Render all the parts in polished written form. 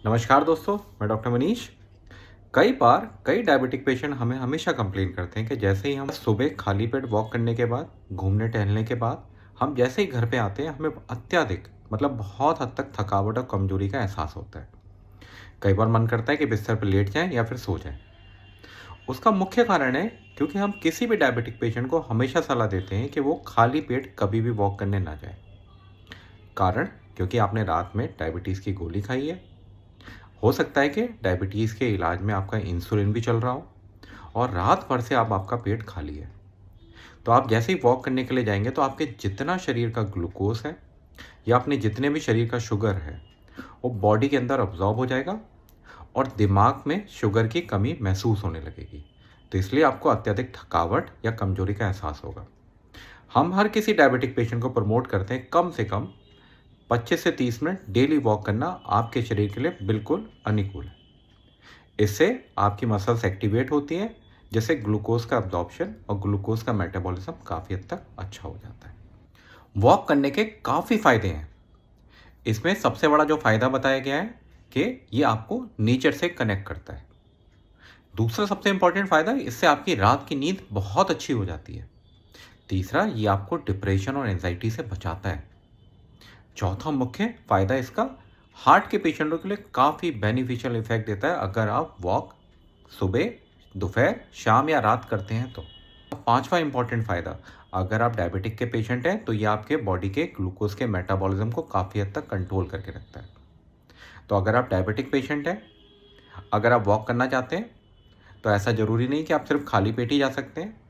नमस्कार दोस्तों, मैं डॉक्टर मनीष। कई बार कई डायबिटिक पेशेंट हमें हमेशा कंप्लेन करते हैं कि जैसे ही हम सुबह खाली पेट वॉक करने के बाद, घूमने टहलने के बाद, हम जैसे ही घर पे आते हैं हमें अत्यधिक बहुत हद तक थकावट और कमजोरी का एहसास होता है। कई बार मन करता है कि बिस्तर पर लेट जाएं या फिर सो जाएं। उसका मुख्य कारण है क्योंकि हम किसी भी डायबिटिक पेशेंट को हमेशा सलाह देते हैं कि वो खाली पेट कभी भी वॉक करने ना जाए। कारण क्योंकि आपने रात में डायबिटीज़ की गोली खाई है। हो सकता है कि डायबिटीज़ के इलाज में आपका इंसुलिन भी चल रहा हो और रात भर से आपका पेट खाली है। तो आप जैसे ही वॉक करने के लिए जाएंगे तो आपके जितना शरीर का ग्लूकोज है या अपने जितने भी शरीर का शुगर है वो बॉडी के अंदर अब्जॉर्ब हो जाएगा और दिमाग में शुगर की कमी महसूस होने लगेगी। तो इसलिए आपको अत्यधिक थकावट या कमजोरी का एहसास होगा। हम हर किसी डायबिटिक पेशेंट को प्रमोट करते हैं कम से कम 25 से 30 मिनट डेली वॉक करना आपके शरीर के लिए बिल्कुल अनुकूल है। इससे आपकी मसल्स एक्टिवेट होती हैं, जिससे ग्लूकोज का अब्जॉर्प्शन और ग्लूकोज का मेटाबॉलिज्म काफ़ी हद तक अच्छा हो जाता है। वॉक करने के काफ़ी फ़ायदे हैं। इसमें सबसे बड़ा जो फ़ायदा बताया गया है कि ये आपको नेचर से कनेक्ट करता है। दूसरा सबसे इंपॉर्टेंट फ़ायदा, इससे आपकी रात की नींद बहुत अच्छी हो जाती है। तीसरा, ये आपको डिप्रेशन और एंजाइटी से बचाता है। चौथा मुख्य फ़ायदा इसका हार्ट के पेशेंटों के लिए काफ़ी बेनिफिशियल इफेक्ट देता है अगर आप वॉक सुबह, दोपहर, शाम या रात करते हैं तो। पांचवा इंपॉर्टेंट फ़ायदा, अगर आप डायबिटिक के पेशेंट हैं तो ये आपके बॉडी के ग्लूकोज के मेटाबॉलिज्म को काफ़ी हद तक कंट्रोल करके रखता है। तो अगर आप डायबिटिक पेशेंट हैं, अगर आप वॉक करना चाहते हैं तो ऐसा ज़रूरी नहीं कि आप सिर्फ खाली पेट ही जा सकते हैं।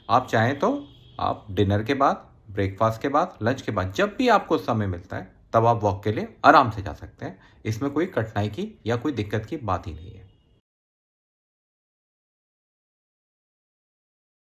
आप चाहें तो आप डिनर के बाद, ब्रेकफास्ट के बाद, लंच के बाद, जब भी आपको समय मिलता है तब आप वॉक के लिए आराम से जा सकते हैं। इसमें कोई कठिनाई की या कोई दिक्कत की बात ही नहीं है।